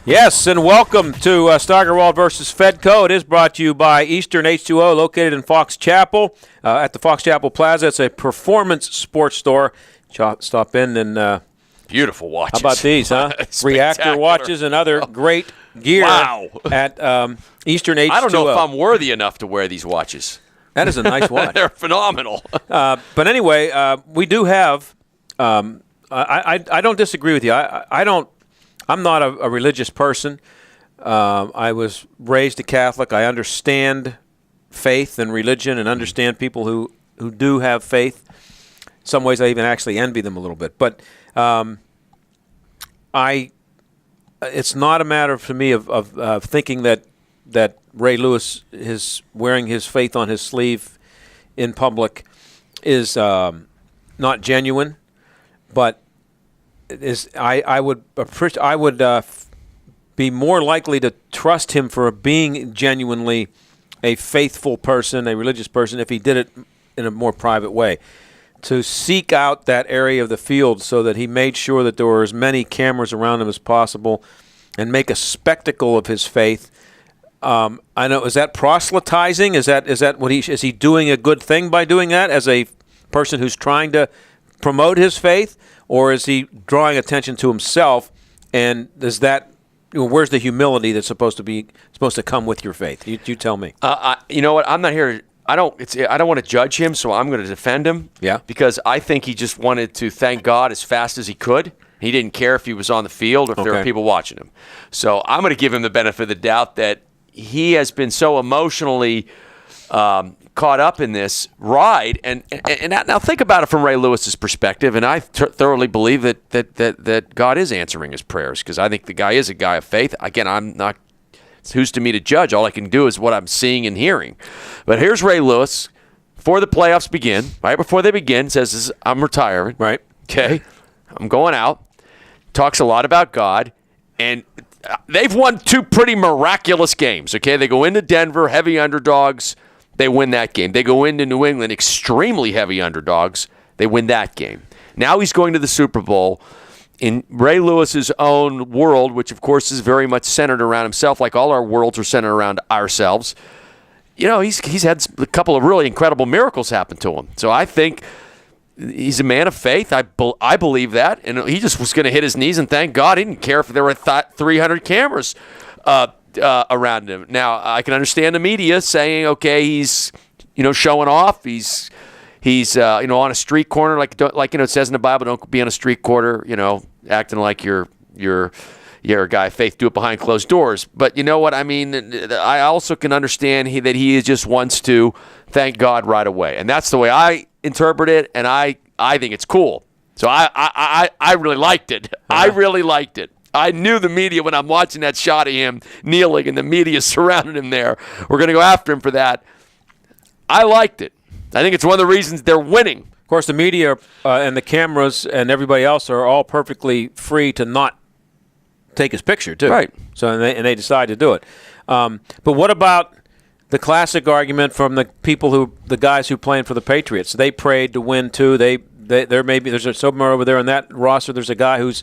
Yes, and welcome to Steigerwald versus Fedco. It is brought to you by Eastern H2O, located in Fox Chapel, at the Fox Chapel Plaza. It's a performance sports store. Stop in and beautiful watches. How about these, huh? Reactor watches and other great gear at Eastern H2O. I don't know if I'm worthy enough to wear these watches. That is a nice watch. They're phenomenal. But anyway, we do have. I don't disagree with you. I'm not a religious person. I was raised a Catholic. I understand faith and religion, and understand people who do have faith. In some ways, I even actually envy them a little bit. But it's not a matter for me of thinking that Ray Lewis is wearing his faith on his sleeve in public is not genuine, but I would be more likely to trust him for being genuinely a faithful person, a religious person, if he did it in a more private way. To seek out that area of the field so that he made sure that there were as many cameras around him as possible and make a spectacle of his faith. I know, is that proselytizing? Is that what is he doing a good thing by doing that as a person who's trying to promote his faith, or is he drawing attention to himself? And is that, where's the humility that's supposed to come with your faith? You tell me. You know what? I'm not here. I don't want to judge him, so I'm going to defend him. Yeah. Because I think he just wanted to thank God as fast as he could. He didn't care if he was on the field or if there were people watching him. So I'm going to give him the benefit of the doubt that he has been so emotionally caught up in this ride. And now think about it from Ray Lewis's perspective, and I thoroughly believe that God is answering his prayers, because I think the guy is a guy of faith. Again, I'm not. Who's to me to judge? All I can do is what I'm seeing and hearing. But here's Ray Lewis before the playoffs begin. Right before they begin, says, "I'm retiring." Right. Okay. I'm going out. Talks a lot about God, and they've won two pretty miraculous games. Okay, they go into Denver, heavy underdogs. They win that game. They go into New England, extremely heavy underdogs. They win that game. Now he's going to the Super Bowl in Ray Lewis's own world, which of course is very much centered around himself, like all our worlds are centered around ourselves. You know, he's had a couple of really incredible miracles happen to him. So I think he's a man of faith. I believe that. And he just was going to hit his knees and thank God. He didn't care if there were 300 cameras around him. Now, I can understand the media saying, okay, he's, showing off. He's on a street corner, like it says in the Bible, don't be on a street corner, acting like you're a guy of faith, do it behind closed doors. But you know what I mean? I also can understand that he just wants to thank God right away. And that's the way I interpret it, and I think it's cool. So I really liked it. I really liked it. I knew the media, when I'm watching that shot of him kneeling and the media surrounding him there, we're going to go after him for that. I liked it. I think it's one of the reasons they're winning. Of course, the media and the cameras and everybody else are all perfectly free to not take his picture, too. Right. So and they decide to do it. But what about the classic argument from the guys who playing for the Patriots? They prayed to win too. There's somewhere over there in that roster. There's a guy who's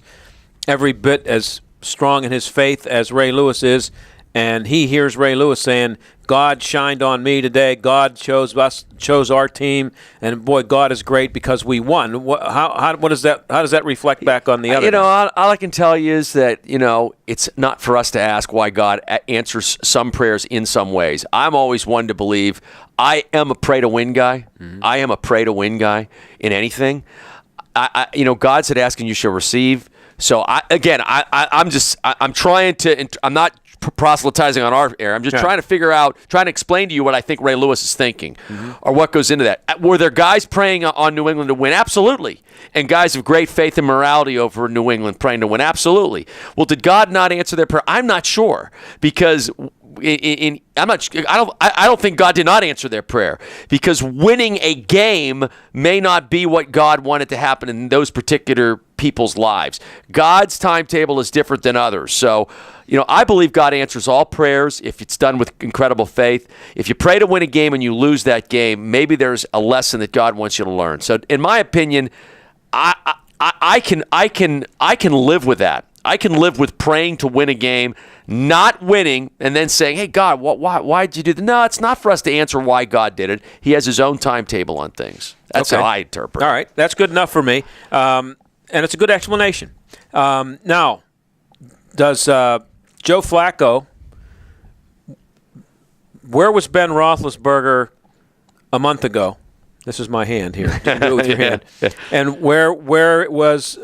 every bit as strong in his faith as Ray Lewis is, and he hears Ray Lewis saying, "God shined on me today. God chose our team, and boy, God is great because we won." How does that reflect back on the other? All I can tell you is that it's not for us to ask why God answers some prayers in some ways. I'm always one to believe. I am a pray to win guy. Mm-hmm. I am a pray to win guy in anything. God said, "Ask and you shall receive." So I'm not proselytizing on our air. I'm just trying to explain to you what I think Ray Lewis is thinking, or what goes into that. Were there guys praying on New England to win? Absolutely. And guys of great faith and morality over New England praying to win? Absolutely. Well, did God not answer their prayer? I'm not sure, because I don't think God did not answer their prayer, because winning a game may not be what God wanted to happen in those particular people's lives. God's timetable is different than others. So, I believe God answers all prayers if it's done with incredible faith. If you pray to win a game and you lose that game, maybe there's a lesson that God wants you to learn. So, in my opinion, I can live with that. I can live with praying to win a game, not winning, and then saying, hey, God, why did you do that? No, it's not for us to answer why God did it. He has his own timetable on things. That's how I interpret it. All right, that's good enough for me. And it's a good explanation. Now, does Joe Flacco, where was Ben Roethlisberger a month ago? This is my hand here. Just do it with your hand. And where was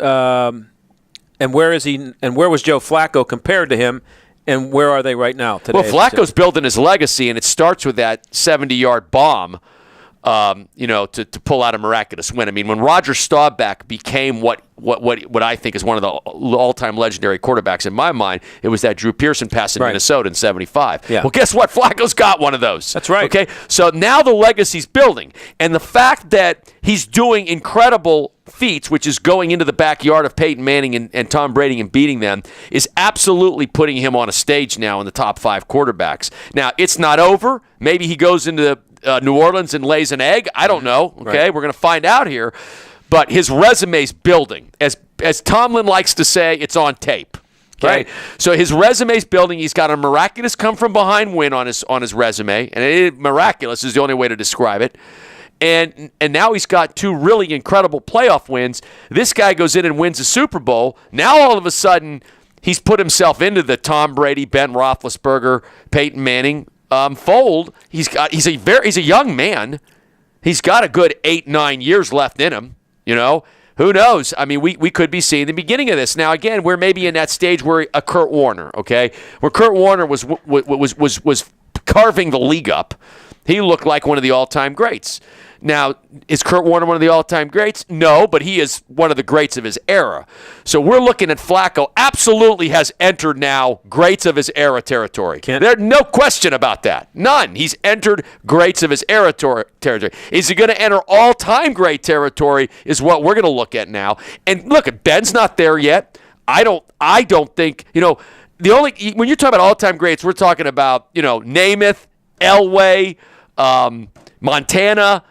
and where is he? And where was Joe Flacco compared to him? And where are they right now today? Well, Flacco's building his legacy, and it starts with that 70-yard bomb. To pull out a miraculous win. I mean, when Roger Staubach became what I think is one of the all-time legendary quarterbacks in my mind, it was that Drew Pearson pass in Minnesota in 75. Yeah. Well, guess what? Flacco's got one of those. That's right. Okay, so now the legacy's building. And the fact that he's doing incredible feats, which is going into the backyard of Peyton Manning and Tom Brady and beating them, is absolutely putting him on a stage now in the top 5 quarterbacks. Now, it's not over. Maybe he goes into New Orleans and lays an egg. I don't know. Okay, Right. We're going to find out here. But his resume's building. As Tomlin likes to say, it's on tape. Okay? Right. So his resume's building. He's got a miraculous come-from-behind win on his resume. And miraculous is the only way to describe it. And now he's got 2 really incredible playoff wins. This guy goes in and wins a Super Bowl. Now all of a sudden, he's put himself into the Tom Brady, Ben Roethlisberger, Peyton Manning fold. He's a young man. He's got a good 8-9 years left in him. Who knows? I mean, we could be seeing the beginning of this now. Again, we're maybe in that stage where a Kurt Warner, okay, where Kurt Warner was carving the league up. He looked like one of the all-time greats. Now, is Kurt Warner one of the all-time greats? No, but he is one of the greats of his era. So we're looking at Flacco absolutely has entered now greats of his era territory. There's no question about that. None. He's entered greats of his era territory. Is he going to enter all-time great territory is what we're going to look at now. And look, Ben's not there yet. I don't think, when you're talking about all-time greats, we're talking about, Namath, Elway, Montana.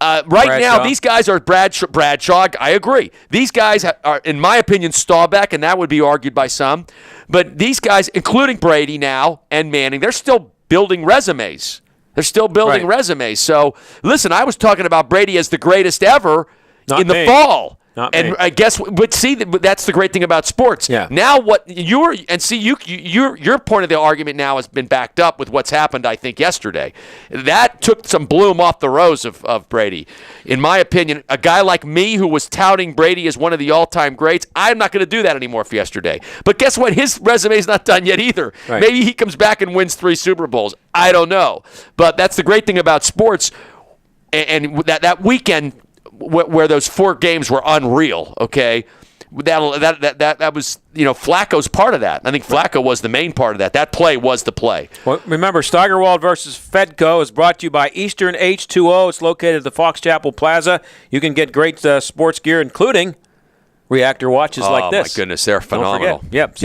Right now, these guys are Bradshaw. I agree. These guys are, in my opinion, Staubach, and that would be argued by some. But these guys, including Brady now and Manning, they're still building resumes. So, listen, I was talking about Brady as the greatest ever the fall. I guess, but see, that's the great thing about sports. Yeah. Now, your point of the argument now has been backed up with what's happened, I think, yesterday. That took some bloom off the rose of Brady. In my opinion, a guy like me who was touting Brady as one of the all-time greats, I'm not going to do that anymore for yesterday. But guess what? His resume's not done yet either. Right. Maybe he comes back and wins 3 Super Bowls. I don't know. But that's the great thing about sports. And that weekend where those 4 games were unreal, okay? That was, Flacco's part of that. I think Flacco was the main part of that. That play was the play. Well, remember, Steigerwald versus Fedco is brought to you by Eastern H2O. It's located at the Fox Chapel Plaza. You can get great sports gear, including reactor watches like this. Oh, my goodness. They're phenomenal. Don't forget. Yep.